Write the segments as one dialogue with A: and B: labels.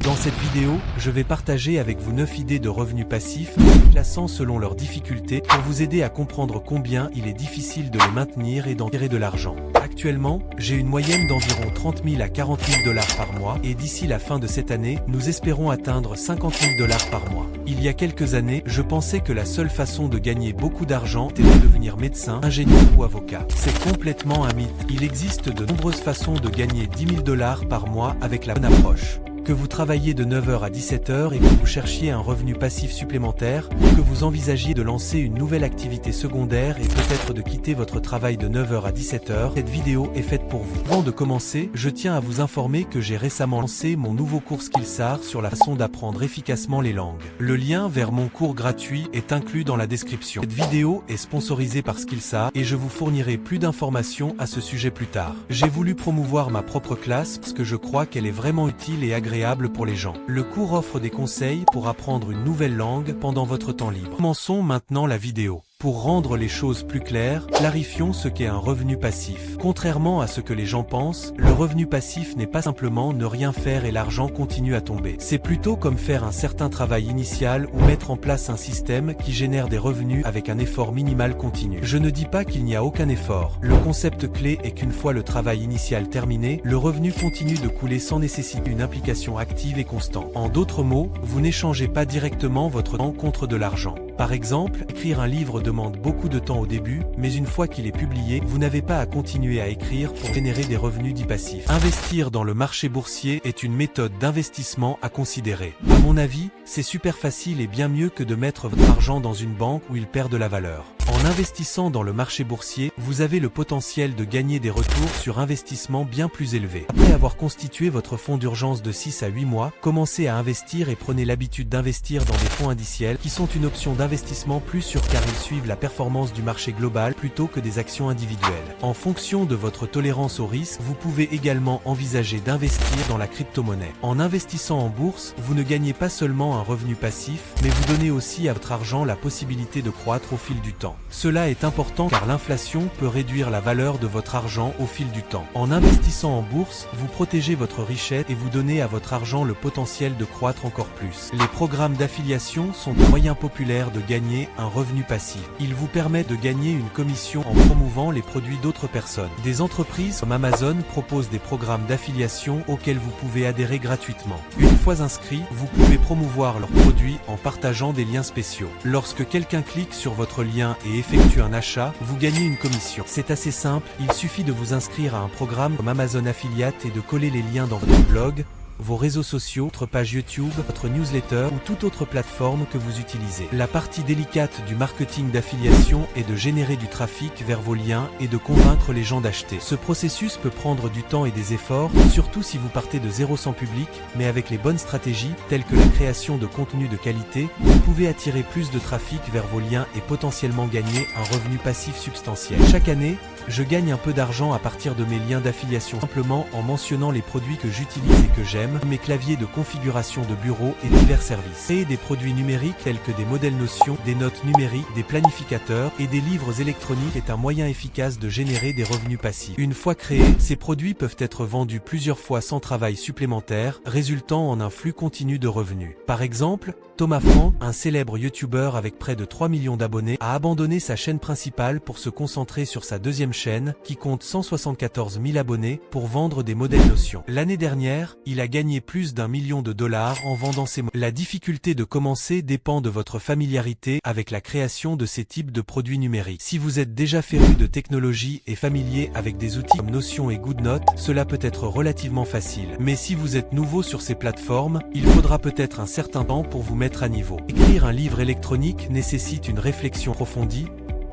A: Dans cette vidéo, je vais partager avec vous 9 idées de revenus passifs, classant selon leur difficulté, pour vous aider à comprendre combien il est difficile de les maintenir et d'en tirer de l'argent. Actuellement, j'ai une moyenne d'environ 30 000 à 40 000 dollars par mois et d'ici la fin de cette année, nous espérons atteindre 50 000 dollars par mois. Il y a quelques années, je pensais que la seule façon de gagner beaucoup d'argent était de devenir médecin, ingénieur ou avocat. C'est complètement un mythe. Il existe de nombreuses façons de gagner 10 000 dollars par mois avec la bonne approche. Que vous travailliez de 9h à 17h et que vous cherchiez un revenu passif supplémentaire, ou que vous envisagiez de lancer une nouvelle activité secondaire et peut-être de quitter votre travail de 9h à 17h, cette vidéo est faite pour vous. Avant de commencer, je tiens à vous informer que j'ai récemment lancé mon nouveau cours Skillsar sur la façon d'apprendre efficacement les langues. Le lien vers mon cours gratuit est inclus dans la description. Cette vidéo est sponsorisée par Skillsar et je vous fournirai plus d'informations à ce sujet plus tard. J'ai voulu promouvoir ma propre classe parce que je crois qu'elle est vraiment utile et agréable pour les gens. Le cours offre des conseils pour apprendre une nouvelle langue pendant votre temps libre. Commençons maintenant la vidéo. Pour rendre les choses plus claires, clarifions ce qu'est un revenu passif. Contrairement à ce que les gens pensent, le revenu passif n'est pas simplement ne rien faire et l'argent continue à tomber. C'est plutôt comme faire un certain travail initial ou mettre en place un système qui génère des revenus avec un effort minimal continu. Je ne dis pas qu'il n'y a aucun effort. Le concept clé est qu'une fois le travail initial terminé, le revenu continue de couler sans nécessiter une implication active et constante. En d'autres mots, vous n'échangez pas directement votre temps contre de l'argent. Par exemple, écrire un livre demande beaucoup de temps au début, mais une fois qu'il est publié, vous n'avez pas à continuer à écrire pour générer des revenus dits passifs. Investir dans le marché boursier est une méthode d'investissement à considérer. À mon avis, c'est super facile et bien mieux que de mettre votre argent dans une banque où il perd de la valeur. En investissant dans le marché boursier, vous avez le potentiel de gagner des retours sur investissement bien plus élevés. Après avoir constitué votre fonds d'urgence de 6 à 8 mois, commencez à investir et prenez l'habitude d'investir dans des fonds indiciels qui sont une option d'investissement plus sûre car ils suivent la performance du marché global plutôt que des actions individuelles. En fonction de votre tolérance au risque, vous pouvez également envisager d'investir dans la crypto-monnaie. En investissant en bourse, vous ne gagnez pas seulement un revenu passif, mais vous donnez aussi à votre argent la possibilité de croître au fil du temps. Cela est important car l'inflation peut réduire la valeur de votre argent au fil du temps. En investissant en bourse, vous protégez votre richesse et vous donnez à votre argent le potentiel de croître encore plus. Les programmes d'affiliation sont un moyen populaire de gagner un revenu passif. Ils vous permettent de gagner une commission en promouvant les produits d'autres personnes. Des entreprises comme Amazon proposent des programmes d'affiliation auxquels vous pouvez adhérer gratuitement. Une fois inscrit, vous pouvez promouvoir leurs produits en partageant des liens spéciaux. Lorsque quelqu'un clique sur votre lien et effectue un achat, vous gagnez une commission. C'est assez simple, il suffit de vous inscrire à un programme comme Amazon Affiliate et de coller les liens dans votre blog, vos réseaux sociaux, votre page YouTube, votre newsletter ou toute autre plateforme que vous utilisez. La partie délicate du marketing d'affiliation est de générer du trafic vers vos liens et de convaincre les gens d'acheter. Ce processus peut prendre du temps et des efforts, surtout si vous partez de zéro sans public, mais avec les bonnes stratégies, telles que la création de contenu de qualité, vous pouvez attirer plus de trafic vers vos liens et potentiellement gagner un revenu passif substantiel. Chaque année, je gagne un peu d'argent à partir de mes liens d'affiliation simplement en mentionnant les produits que j'utilise et que j'aime, mes claviers de configuration de bureau et divers services. Et des produits numériques tels que des modèles Notion, des notes numériques, des planificateurs et des livres électroniques est un moyen efficace de générer des revenus passifs. Une fois créés, ces produits peuvent être vendus plusieurs fois sans travail supplémentaire, résultant en un flux continu de revenus. Par exemple, Thomas Frank, un célèbre YouTuber avec près de 3 millions d'abonnés, a abandonné sa chaîne principale pour se concentrer sur sa deuxième chaîne, qui compte 174 000 abonnés, pour vendre des modèles Notion. L'année dernière, il a gagné plus d'1 million de dollars en vendant ses modèles. La difficulté de commencer dépend de votre familiarité avec la création de ces types de produits numériques. Si vous êtes déjà féru de technologie et familier avec des outils comme Notion et GoodNote, cela peut être relativement facile. Mais si vous êtes nouveau sur ces plateformes, il faudra peut-être un certain temps pour vous mettre à niveau. Écrire un livre électronique nécessite une réflexion approfondie,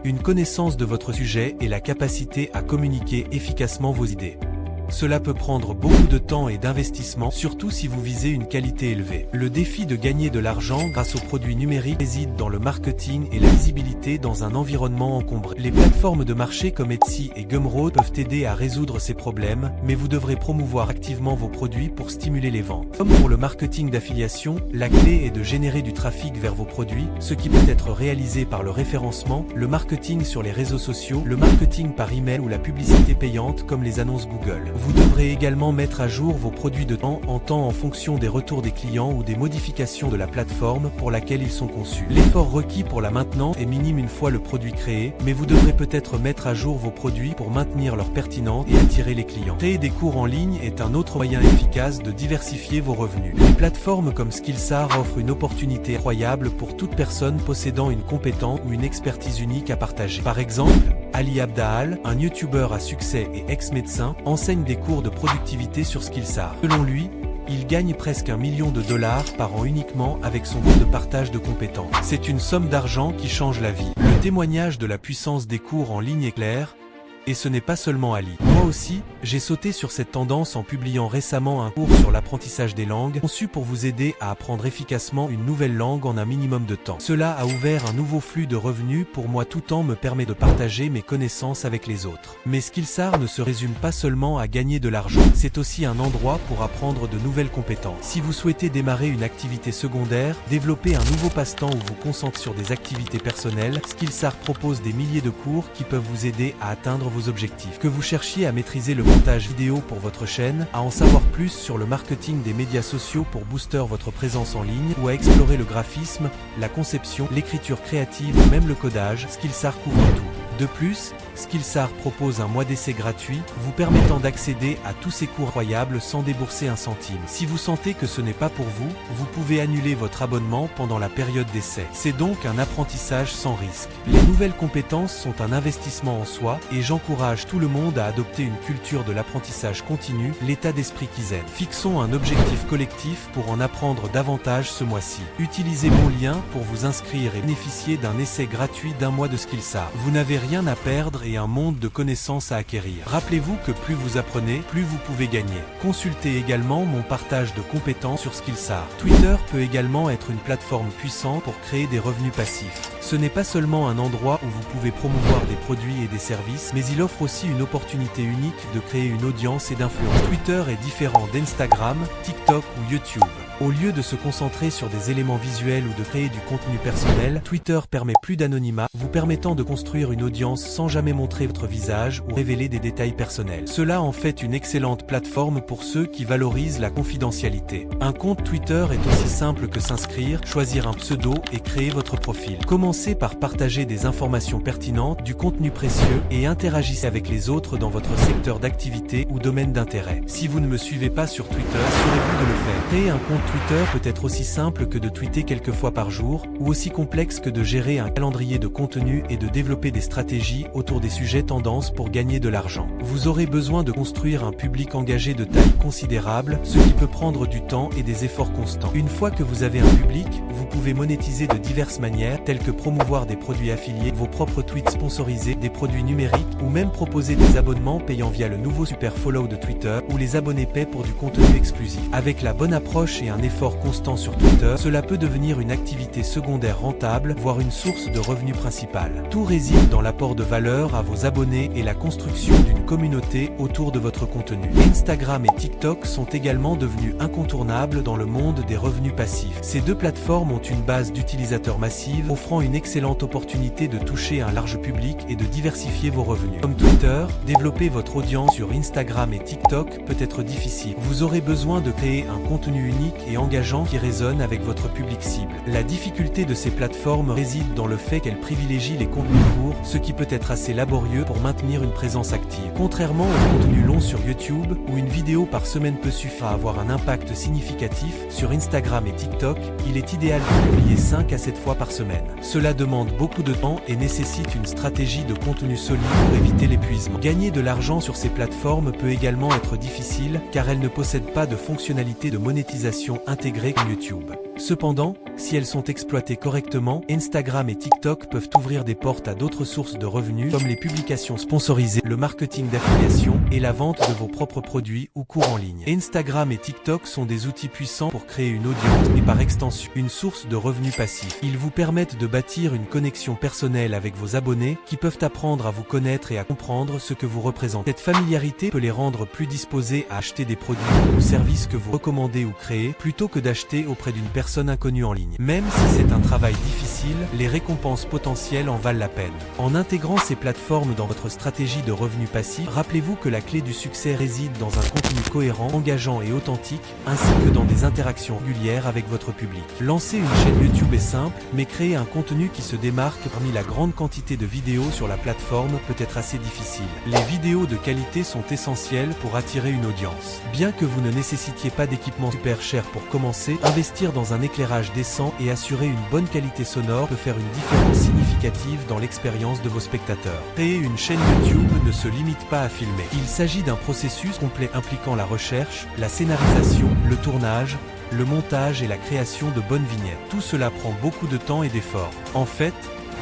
A: une connaissance de votre sujet et la capacité à communiquer efficacement vos idées. Cela peut prendre beaucoup de temps et d'investissement, surtout si vous visez une qualité élevée. Le défi de gagner de l'argent grâce aux produits numériques réside dans le marketing et la visibilité dans un environnement encombré. Les plateformes de marché comme Etsy et Gumroad peuvent aider à résoudre ces problèmes, mais vous devrez promouvoir activement vos produits pour stimuler les ventes. Comme pour le marketing d'affiliation, la clé est de générer du trafic vers vos produits, ce qui peut être réalisé par le référencement, le marketing sur les réseaux sociaux, le marketing par email ou la publicité payante comme les annonces Google. Vous devrez également mettre à jour vos produits de temps en temps en fonction des retours des clients ou des modifications de la plateforme pour laquelle ils sont conçus. L'effort requis pour la maintenance est minime une fois le produit créé, mais vous devrez peut-être mettre à jour vos produits pour maintenir leur pertinence et attirer les clients. Créer des cours en ligne est un autre moyen efficace de diversifier vos revenus. Les plateformes comme Skillshare offrent une opportunité incroyable pour toute personne possédant une compétence ou une expertise unique à partager. Par exemple, Ali Abdahal, un youtubeur à succès et ex-médecin, enseigne des cours de productivité sur Skillshare. Selon lui, il gagne presque $1 million par an uniquement avec son cours de partage de compétences. C'est une somme d'argent qui change la vie. Le témoignage de la puissance des cours en ligne est clair. Et ce n'est pas seulement Ali. Moi aussi, j'ai sauté sur cette tendance en publiant récemment un cours sur l'apprentissage des langues, conçu pour vous aider à apprendre efficacement une nouvelle langue en un minimum de temps. Cela a ouvert un nouveau flux de revenus pour moi tout en me permet de partager mes connaissances avec les autres. Mais Skillshare ne se résume pas seulement à gagner de l'argent, c'est aussi un endroit pour apprendre de nouvelles compétences. Si vous souhaitez démarrer une activité secondaire, développer un nouveau passe-temps ou vous concentrer sur des activités personnelles, Skillshare propose des milliers de cours qui peuvent vous aider à atteindre vos objectifs. Que vous cherchiez à maîtriser le montage vidéo pour votre chaîne, à en savoir plus sur le marketing des médias sociaux pour booster votre présence en ligne, ou à explorer le graphisme, la conception, l'écriture créative ou même le codage, Skillshare couvre tout. De plus, Skillshare propose un mois d'essai gratuit, vous permettant d'accéder à tous ces cours incroyables sans débourser un centime. Si vous sentez que ce n'est pas pour vous, vous pouvez annuler votre abonnement pendant la période d'essai. C'est donc un apprentissage sans risque. Les nouvelles compétences sont un investissement en soi, et j'encourage tout le monde à adopter une culture de l'apprentissage continu, l'état d'esprit Kizen. Fixons un objectif collectif pour en apprendre davantage ce mois-ci. Utilisez mon lien pour vous inscrire et bénéficier d'un essai gratuit d'un mois de Skillshare. Vous n'avez rien à perdre et un monde de connaissances à acquérir. Rappelez-vous que plus vous apprenez, plus vous pouvez gagner. Consultez également mon partage de compétences sur Skillshare. Twitter peut également être une plateforme puissante pour créer des revenus passifs. Ce n'est pas seulement un endroit où vous pouvez promouvoir des produits et des services, mais il offre aussi une opportunité unique de créer une audience et d'influence. Twitter est différent d'Instagram, TikTok ou YouTube. Au lieu de se concentrer sur des éléments visuels ou de créer du contenu personnel, Twitter permet plus d'anonymat, vous permettant de construire une audience sans jamais montrer votre visage ou révéler des détails personnels. Cela en fait une excellente plateforme pour ceux qui valorisent la confidentialité. Un compte Twitter est aussi simple que s'inscrire, choisir un pseudo et créer votre profil. Commencez par partager des informations pertinentes, du contenu précieux et interagissez avec les autres dans votre secteur d'activité ou domaine d'intérêt. Si vous ne me suivez pas sur Twitter, assurez-vous de le faire. Créer un compte Twitter peut être aussi simple que de tweeter quelques fois par jour, ou aussi complexe que de gérer un calendrier de contenu et de développer des stratégies autour des sujets tendances pour gagner de l'argent. Vous aurez besoin de construire un public engagé de taille considérable, ce qui peut prendre du temps et des efforts constants. Une fois que vous avez un public, vous pouvez monétiser de diverses manières, telles que promouvoir des produits affiliés, vos propres tweets sponsorisés, des produits numériques, ou même proposer des abonnements payants via le nouveau Super Follow de Twitter, où les abonnés paient pour du contenu exclusif. Avec la bonne approche et un effort constant sur Twitter, cela peut devenir une activité secondaire rentable, voire une source de revenus principale. Tout réside dans l'apport de valeur à vos abonnés et la construction d'une communauté autour de votre contenu. Instagram et TikTok sont également devenus incontournables dans le monde des revenus passifs. Ces deux plateformes ont une base d'utilisateurs massive, offrant une excellente opportunité de toucher un large public et de diversifier vos revenus. Comme Twitter, développer votre audience sur Instagram et TikTok peut être difficile. Vous aurez besoin de créer un contenu unique et engageant qui résonne avec votre public cible. La difficulté de ces plateformes réside dans le fait qu'elles privilégient les contenus courts, ce qui peut être assez laborieux pour maintenir une présence active. Contrairement aux contenus longs sur YouTube, où une vidéo par semaine peut suffire à avoir un impact significatif, sur Instagram et TikTok, il est idéal de publier 5 à 7 fois par semaine. Cela demande beaucoup de temps et nécessite une stratégie de contenu solide pour éviter l'épuisement. Gagner de l'argent sur ces plateformes peut également être difficile, car elles ne possèdent pas de fonctionnalité de monétisation intégrée comme YouTube. Cependant, si elles sont exploitées correctement, Instagram et TikTok peuvent ouvrir des portes à d'autres sources de revenus comme les publications sponsorisées, le marketing d'affiliation et la vente de vos propres produits ou cours en ligne. Instagram et TikTok sont des outils puissants pour créer une audience et par extension une source de revenus passifs. Ils vous permettent de bâtir une connexion personnelle avec vos abonnés qui peuvent apprendre à vous connaître et à comprendre ce que vous représentez. Cette familiarité peut les rendre plus disposés à acheter des produits ou services que vous recommandez ou créez plutôt que d'acheter auprès d'une personne inconnue en ligne. Même si c'est un travail difficile, difficile, les récompenses potentielles en valent la peine. En intégrant ces plateformes dans votre stratégie de revenus passifs, rappelez-vous que la clé du succès réside dans un contenu cohérent, engageant et authentique, ainsi que dans des interactions régulières avec votre public. Lancer une chaîne YouTube est simple, mais créer un contenu qui se démarque parmi la grande quantité de vidéos sur la plateforme peut être assez difficile. Les vidéos de qualité sont essentielles pour attirer une audience. Bien que vous ne nécessitiez pas d'équipement super cher pour commencer, investir dans un éclairage décent et assurer une bonne qualité sonore peut faire une différence significative dans l'expérience de vos spectateurs. Créer une chaîne YouTube ne se limite pas à filmer. Il s'agit d'un processus complet impliquant la recherche, la scénarisation, le tournage, le montage et la création de bonnes vignettes. Tout cela prend beaucoup de temps et d'efforts. En fait,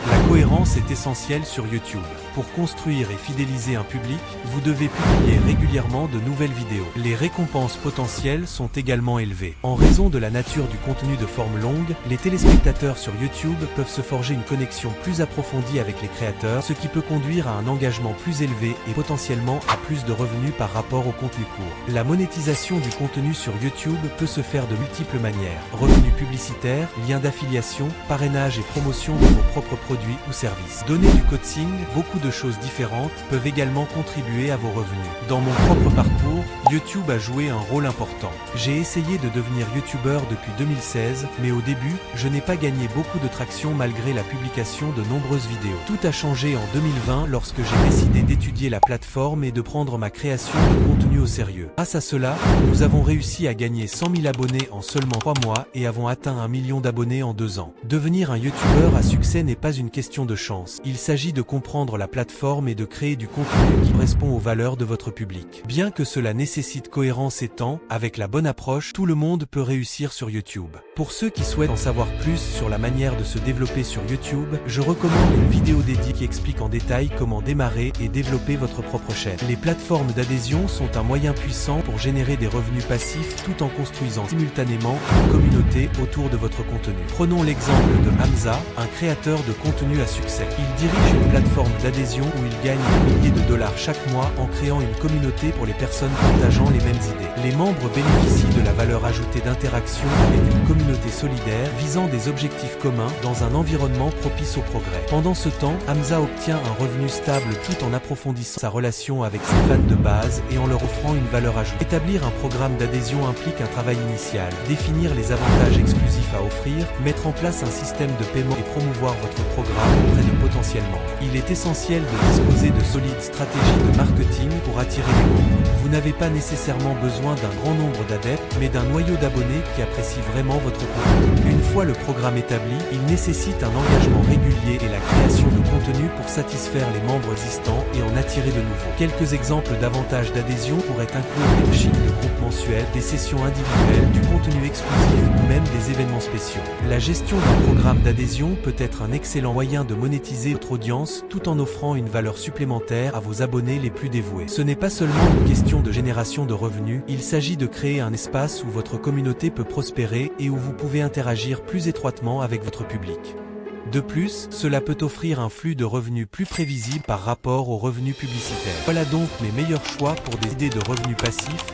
A: la cohérence est essentielle sur YouTube. Pour construire et fidéliser un public, vous devez publier régulièrement de nouvelles vidéos. Les récompenses potentielles sont également élevées. En raison de la nature du contenu de forme longue, les téléspectateurs sur YouTube peuvent se forger une connexion plus approfondie avec les créateurs, ce qui peut conduire à un engagement plus élevé et potentiellement à plus de revenus par rapport au contenu court. La monétisation du contenu sur YouTube peut se faire de multiples manières. Revenus publicitaires, liens d'affiliation, parrainage et promotion de vos propres produits ou services. Donner du coaching, beaucoup de choses différentes peuvent également contribuer à vos revenus. Dans mon propre parcours, YouTube a joué un rôle important. J'ai essayé de devenir YouTubeur depuis 2016, mais au début, je n'ai pas gagné beaucoup de traction malgré la publication de nombreuses vidéos. Tout a changé en 2020 lorsque j'ai décidé d'étudier la plateforme et de prendre ma création de contenu au sérieux. Grâce à cela, nous avons réussi à gagner 100 000 abonnés en seulement 3 mois et avons atteint 1 million d'abonnés en 2 ans. Devenir un YouTubeur à succès n'est pas une question de chance. Il s'agit de comprendre la plateforme et de créer du contenu qui correspond aux valeurs de votre public. Bien que cela nécessite cohérence et temps, avec la bonne approche, tout le monde peut réussir sur YouTube. Pour ceux qui souhaitent en savoir plus sur la manière de se développer sur YouTube, je recommande une vidéo dédiée qui explique en détail comment démarrer et développer votre propre chaîne. Les plateformes d'adhésion sont un moyen puissant pour générer des revenus passifs tout en construisant simultanément une communauté autour de votre contenu. Prenons l'exemple de Hamza, un créateur de contenu à succès. Il dirige une plateforme d'adhésion où il gagne des milliers de dollars chaque mois en créant une communauté pour les personnes partageant les mêmes idées. Les membres bénéficient de la valeur ajoutée d'interaction avec une communauté solidaire visant des objectifs communs dans un environnement propice au progrès. Pendant ce temps, Hamza obtient un revenu stable tout en approfondissant sa relation avec ses fans de base et en leur offrant une valeur ajoutée. Établir un programme d'adhésion implique un travail initial. Définir les avantages exclusifs à offrir, mettre en place un système de paiement et promouvoir votre programme auprès de potentiels membres. Il est essentiel de disposer de solides stratégies de marketing pour attirer les membres. Vous n'avez pas nécessairement besoin d'un grand nombre d'adeptes, mais d'un noyau d'abonnés qui apprécient vraiment votre contenu. Une fois le programme établi, il nécessite un engagement régulier et la création de contenu pour satisfaire les membres existants et en attirer de nouveaux. Quelques exemples d'avantages d'adhésion pourraient inclure des chiffres de groupe mensuels, des sessions individuelles, du contenu exclusif ou même des événements spéciaux. La gestion d'un programme d'adhésion peut être un excellent moyen de monétiser votre audience tout en offrant une valeur supplémentaire à vos abonnés les plus dévoués. Ce n'est pas seulement une question de génération de revenus, il s'agit de créer un espace où votre communauté peut prospérer et où vous pouvez interagir plus étroitement avec votre public. De plus, cela peut offrir un flux de revenus plus prévisible par rapport aux revenus publicitaires. Voilà donc mes meilleurs choix pour des idées de revenus passifs,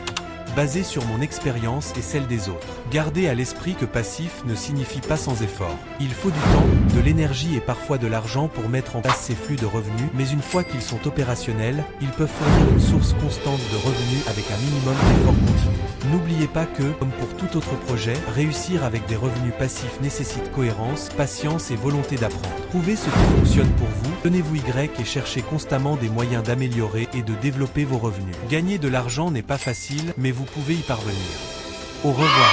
A: basé sur mon expérience et celle des autres. Gardez à l'esprit que passif ne signifie pas sans effort. Il faut du temps, de l'énergie et parfois de l'argent pour mettre en place ces flux de revenus, mais une fois qu'ils sont opérationnels, ils peuvent fournir une source constante de revenus avec un minimum d'effort continu. N'oubliez pas que, comme pour tout autre projet, réussir avec des revenus passifs nécessite cohérence, patience et volonté d'apprendre. Trouvez ce qui fonctionne pour vous, donnez-vous Y et cherchez constamment des moyens d'améliorer et de développer vos revenus. Gagner de l'argent n'est pas facile, mais vous pouvez y parvenir. Au revoir.